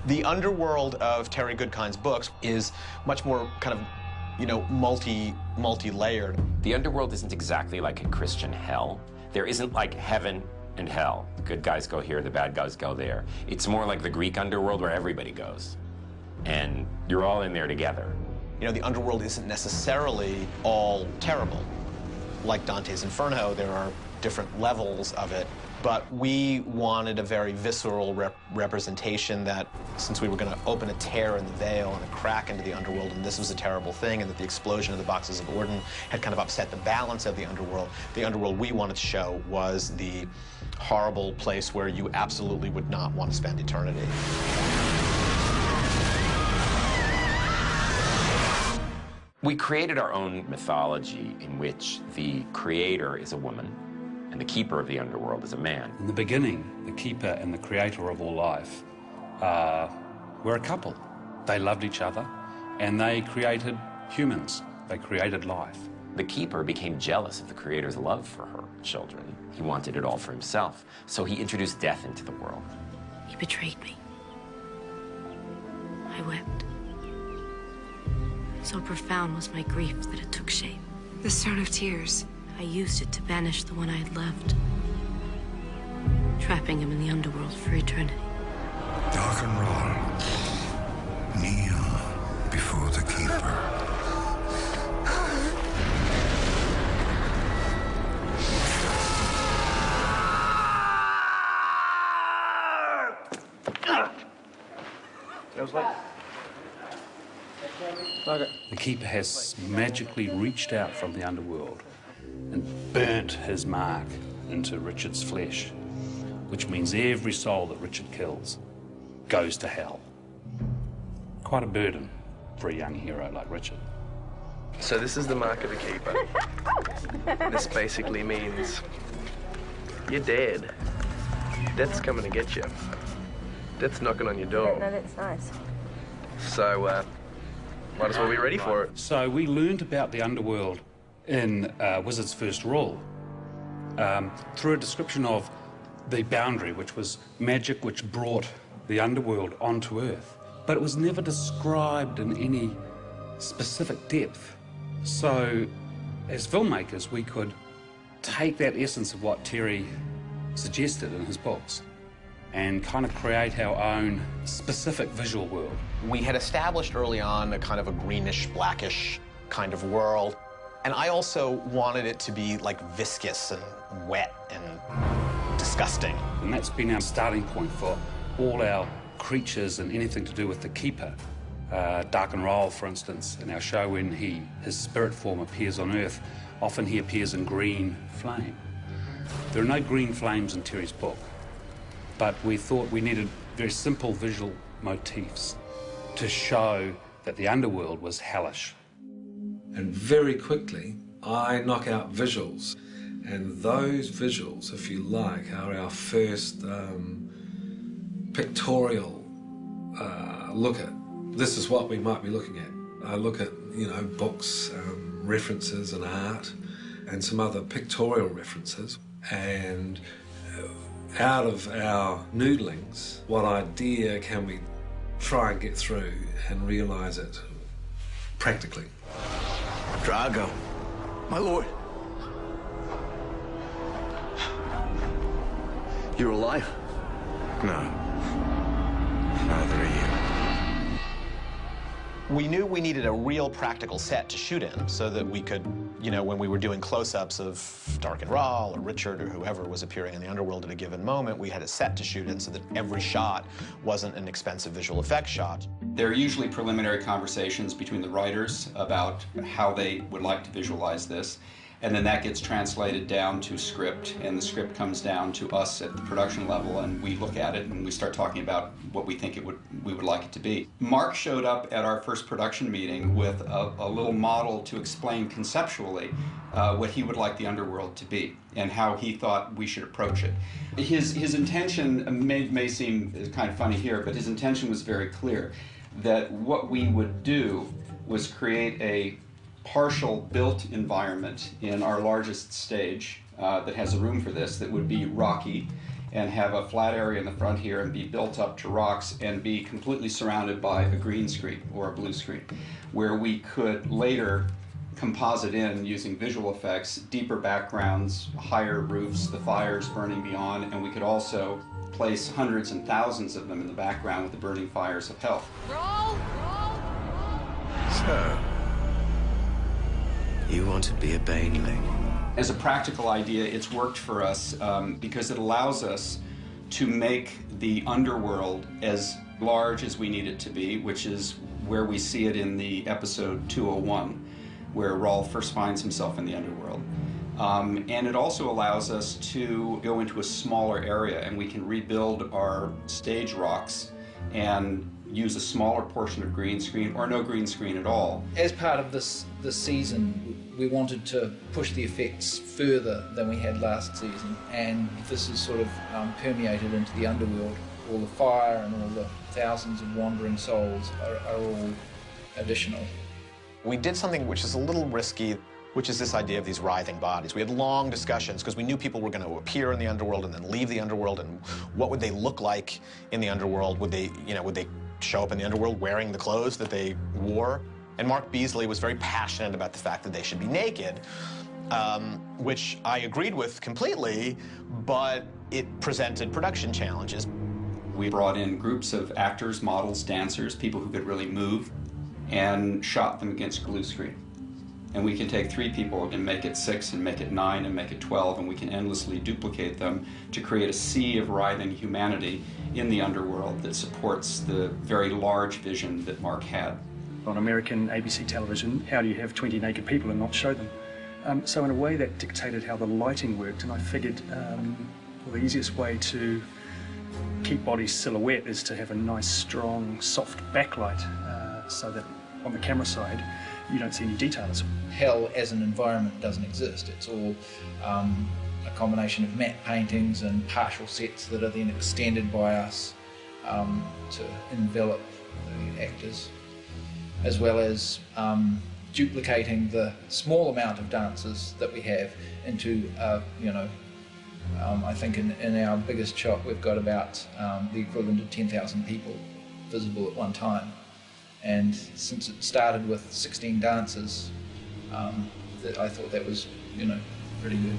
The Underworld of Terry Goodkind's books is much more kind of, you know, multi-layered. The Underworld isn't exactly like a Christian hell. There isn't like heaven and hell. The good guys go here, the bad guys go there. It's more like the Greek underworld where everybody goes. And you're all in there together. You know, the Underworld isn't necessarily all terrible. Like Dante's Inferno, there are different levels of it. But we wanted a very visceral representation that, since we were going to open a tear in the veil and a crack into the underworld, and this was a terrible thing, and that the explosion of the boxes of Orden had kind of upset the balance of the underworld we wanted to show was the horrible place where you absolutely would not want to spend eternity. We created our own mythology in which the creator is a woman, and the keeper of the underworld is a man. In the beginning, the keeper and the creator of all life were a couple. They loved each other, and they created humans. They created life. The keeper became jealous of the creator's love for her children. He wanted it all for himself, so he introduced death into the world. He betrayed me. I wept. So profound was my grief that it took shape. The stone of tears. I used it to banish the one I had loved, trapping him in the underworld for eternity. Dark and wrong, kneel before the keeper. The keeper has magically reached out from the underworld and burnt his mark into Richard's flesh, which means every soul that Richard kills goes to hell. Quite a burden for a young hero like Richard. So this is the mark of the keeper. This basically means you're dead. Death's coming to get you. Death's knocking on your door. No, that's nice. So, might as well be ready for it. So we learned about the underworld in Wizard's First Rule through a description of the boundary, which was magic which brought the underworld onto Earth. But it was never described in any specific depth. So as filmmakers, we could take that essence of what Terry suggested in his books and kind of create our own specific visual world. We had established early on a kind of a greenish, blackish kind of world. And I also wanted it to be like viscous and wet and disgusting. And that's been our starting point for all our creatures and anything to do with the keeper. Dark and Roll, for instance, in our show, when his spirit form appears on Earth, often he appears in green flame. There are no green flames in Terry's book, but we thought we needed very simple visual motifs to show that the underworld was hellish. And very quickly, I knock out visuals. And those visuals, if you like, are our first pictorial look at, this is what we might be looking at. I look at, you know, books, references and art, and some other pictorial references. And out of our noodlings, what idea can we try and get through and realise it practically? Drago, my lord. You're alive? No. Neither are you. We knew we needed a real practical set to shoot in so that we could, you know, when we were doing close-ups of Dark and Raw or Richard or whoever was appearing in the underworld at a given moment, we had a set to shoot in so that every shot wasn't an expensive visual effects shot. There are usually preliminary conversations between the writers about how they would like to visualize this, and then that gets translated down to script, and the script comes down to us at the production level, and we look at it and we start talking about what we think we would like it to be. Mark showed up at our first production meeting with a little model to explain conceptually what he would like the underworld to be and how he thought we should approach it. His intention may seem kind of funny here, but his intention was very clear, that what we would do was create a partial built environment in our largest stage that has a room for this that would be rocky and have a flat area in the front here and be built up to rocks and be completely surrounded by a green screen or a blue screen, where we could later composite in, using visual effects, deeper backgrounds, higher roofs, the fires burning beyond, and we could also place hundreds and thousands of them in the background with the burning fires of hell. Roll! So, you want to be a Baneling? As a practical idea, it's worked for us because it allows us to make the underworld as large as we need it to be, which is where we see it in the episode 201, where Rawl first finds himself in the underworld. And it also allows us to go into a smaller area, and we can rebuild our stage rocks and use a smaller portion of green screen or no green screen at all. As part of this season, we wanted to push the effects further than we had last season, and this is sort of permeated into the underworld. All the fire and all the thousands of wandering souls are all additional. We did something which is a little risky, which is this idea of these writhing bodies. We had long discussions because we knew people were going to appear in the underworld and then leave the underworld, and what would they look like in the underworld? Would they show up in the underworld wearing the clothes that they wore? And Mark Beasley was very passionate about the fact that they should be naked, which I agreed with completely, but it presented production challenges. We brought in groups of actors, models, dancers, people who could really move, and shot them against blue screen. And we can take 3 people and make it 6 and make it 9 and make it 12, and we can endlessly duplicate them to create a sea of writhing humanity in the underworld that supports the very large vision that Mark had. On American ABC television, how do you have 20 naked people and not show them? So in a way that dictated how the lighting worked, and I figured the easiest way to keep body silhouette is to have a nice, strong, soft backlight so that on the camera side you don't see any details. Hell as an environment doesn't exist. It's all a combination of matte paintings and partial sets that are then extended by us to envelop the actors, as well as duplicating the small amount of dancers that we have into, I think in our biggest shot we've got about the equivalent of 10,000 people visible at one time. And since it started with 16 dancers, I thought that was, pretty good.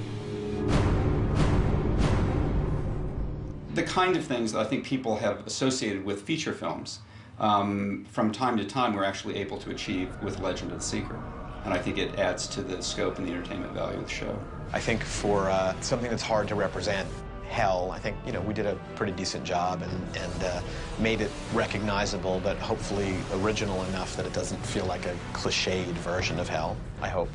The kind of things that I think people have associated with feature films, from time to time we're actually able to achieve with Legend of the Secret. And I think it adds to the scope and the entertainment value of the show. I think for something that's hard to represent, Hell, I think, we did a pretty decent job and made it recognizable, but hopefully original enough that it doesn't feel like a cliched version of Hell, I hope.